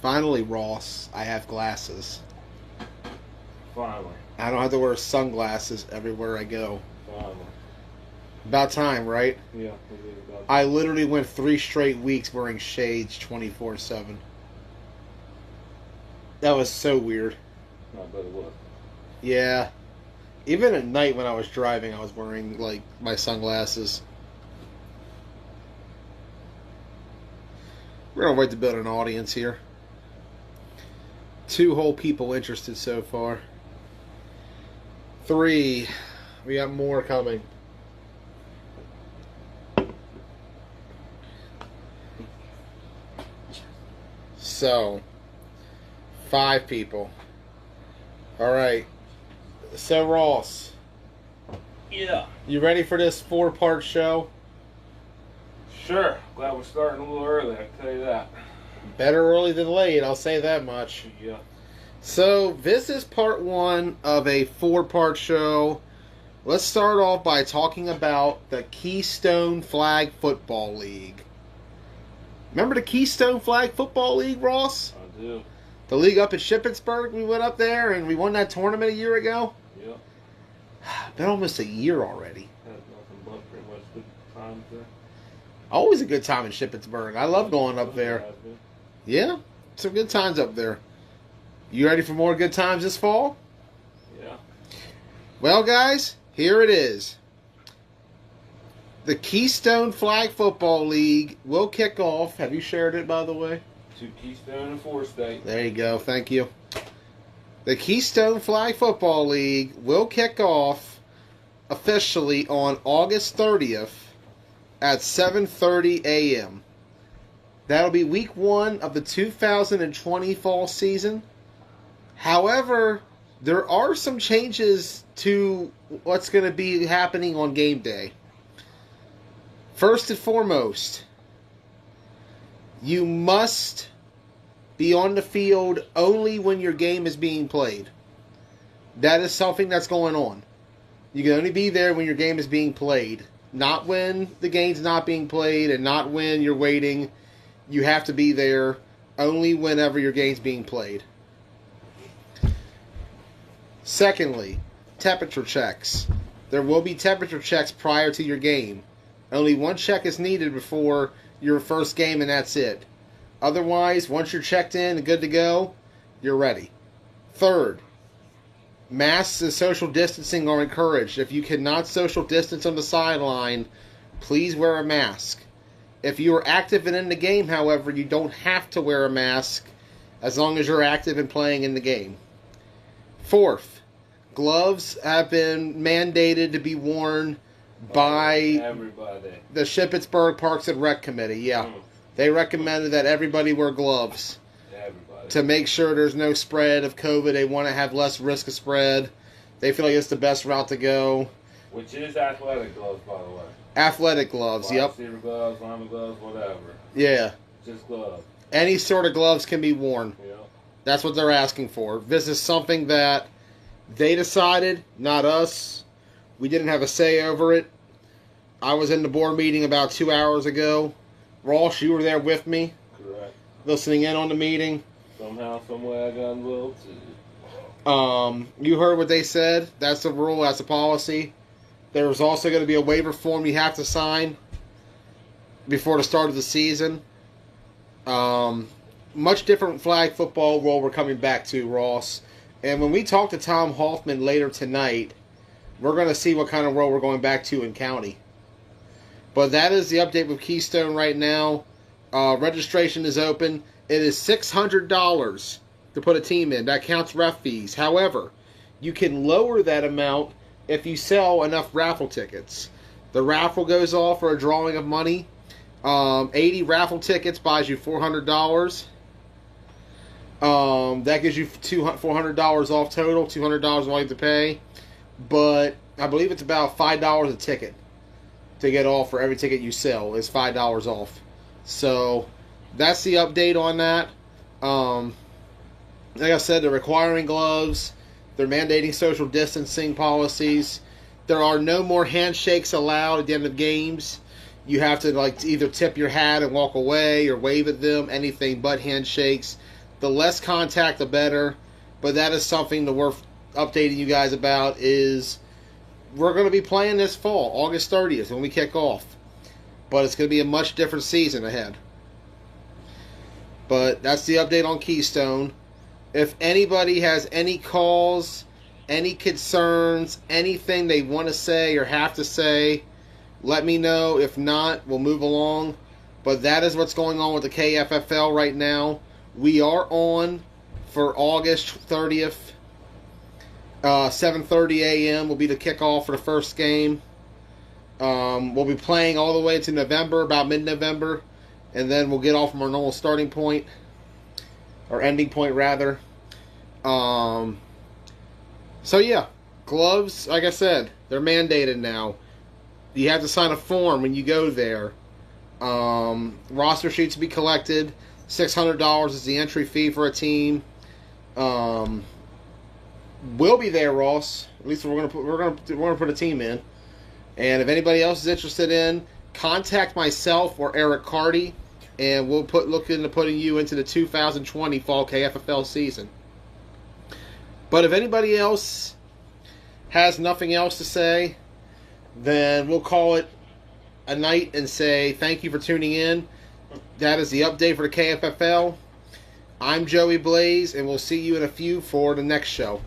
Finally, Ross, I have glasses. Finally. I don't have to wear sunglasses everywhere I go. Finally. About time, right? Yeah, it is about I literally went 3 straight weeks wearing shades 24/7. That was so weird. I bet it was. Yeah. Even at night when I was driving, I was wearing, like, my sunglasses. We're going to wait to build an audience here. 2 whole people interested so far. 3. We got more coming. So, 5 people. All right. So, Ross. Yeah. You ready for this 4-part show? Sure. Glad we're starting a little early, I can tell you that. Better early than late, I'll say that much. Yeah. So, this is part 1 of a 4-part show. Let's start off by talking about the Keystone Flag Football League. Remember the Keystone Flag Football League, Ross? I do. The league up at Shippensburg, we went up there and we won that tournament a year ago? Yeah. Been almost a year already. Had nothing but pretty much good times there. Always a good time in Shippensburg. I love going up there. Yeah, some good times up there. You ready for more good times this fall? Yeah. Well, guys, here it is. The Keystone Flag Football League will kick off. Have you shared it, by the way? To Keystone and 4 State. There you go. Thank you. The Keystone Flag Football League will kick off officially on August 30th at 7:30 a.m. That'll be week 1 of the 2020 fall season. However, there are some changes to what's going to be happening on game day. First and foremost, you must be on the field only when your game is being played. That is something that's going on. You can only be there when your game is being played. Not when the game's not being played and not when you're waiting. You have to be there only whenever your game's being played. Secondly, temperature checks. There will be temperature checks prior to your game. Only 1 check is needed before your first game, and that's it. Otherwise, once you're checked in and good to go, you're ready. Third, masks and social distancing are encouraged. If you cannot social distance on the sideline, please wear a mask. If you are active and in the game, however, you don't have to wear a mask as long as you're active and playing in the game. Fourth, gloves have been mandated to be worn by everybody. The Shippensburg Parks and Rec Committee. Yeah. They recommended that everybody wear gloves Everybody. to make sure there's no spread of COVID. They want to have less risk of spread. They feel like it's the best route to go. Which is athletic gloves, by the way. Athletic gloves, Wide yep. receiver gloves, lineman gloves, whatever. Yeah. Just gloves. Any sort of gloves can be worn. Yeah. That's what they're asking for. This is something that they decided, not us. We didn't have a say over it. I was in the board meeting about 2 hours ago. Ross, you were there with me, Correct. listening in on the meeting. Somehow, some way, I got involved too. You heard what they said. That's the rule. That's the policy. There's also going to be a waiver form you have to sign before the start of the season. Much different flag football role we're coming back to, Ross. And when we talk to Tom Hoffman later tonight, we're going to see what kind of role we're going back to in county. But that is the update with Keystone right now. Registration is open. It is $600 to put a team in. That counts ref fees. However, you can lower that amount if you sell enough raffle tickets. The raffle goes off for a drawing of money. 80 raffle tickets buys you $400. That gives you $400 off total. $200 all you have to pay. But I believe it's about $5 a ticket to get off for every ticket you sell. Is $5 off. So that's the update on that. Like I said, they're requiring gloves. They're mandating social distancing policies. There are no more handshakes allowed at the end of games. You have to either tip your hat and walk away or wave at them. Anything but handshakes. The less contact, the better. But that is something that we're updating you guys about is we're going to be playing this fall, August 30th, when we kick off. But it's going to be a much different season ahead. But that's the update on Keystone. If anybody has any calls, any concerns, anything they want to say or have to say, let me know. If not, we'll move along. But that is what's going on with the KFFL right now. We are on for August 30th. 7:30 a.m. will be the kickoff for the first game. We'll be playing all the way to November, about mid-November. And then we'll get off from our normal starting point. Or ending point, rather. So, yeah. Gloves, like I said, they're mandated now. You have to sign a form when you go there. Roster sheets to be collected. $600 is the entry fee for a team. We'll be there, Ross. At least we're gonna put a team in. And if anybody else is interested in, contact myself or Eric Carty, and we'll look into putting you into the 2020 fall KFFL season. But if anybody else has nothing else to say, then we'll call it a night and say thank you for tuning in. That is the update for the KFFL. I'm Joey Blaze, and we'll see you in a few for the next show.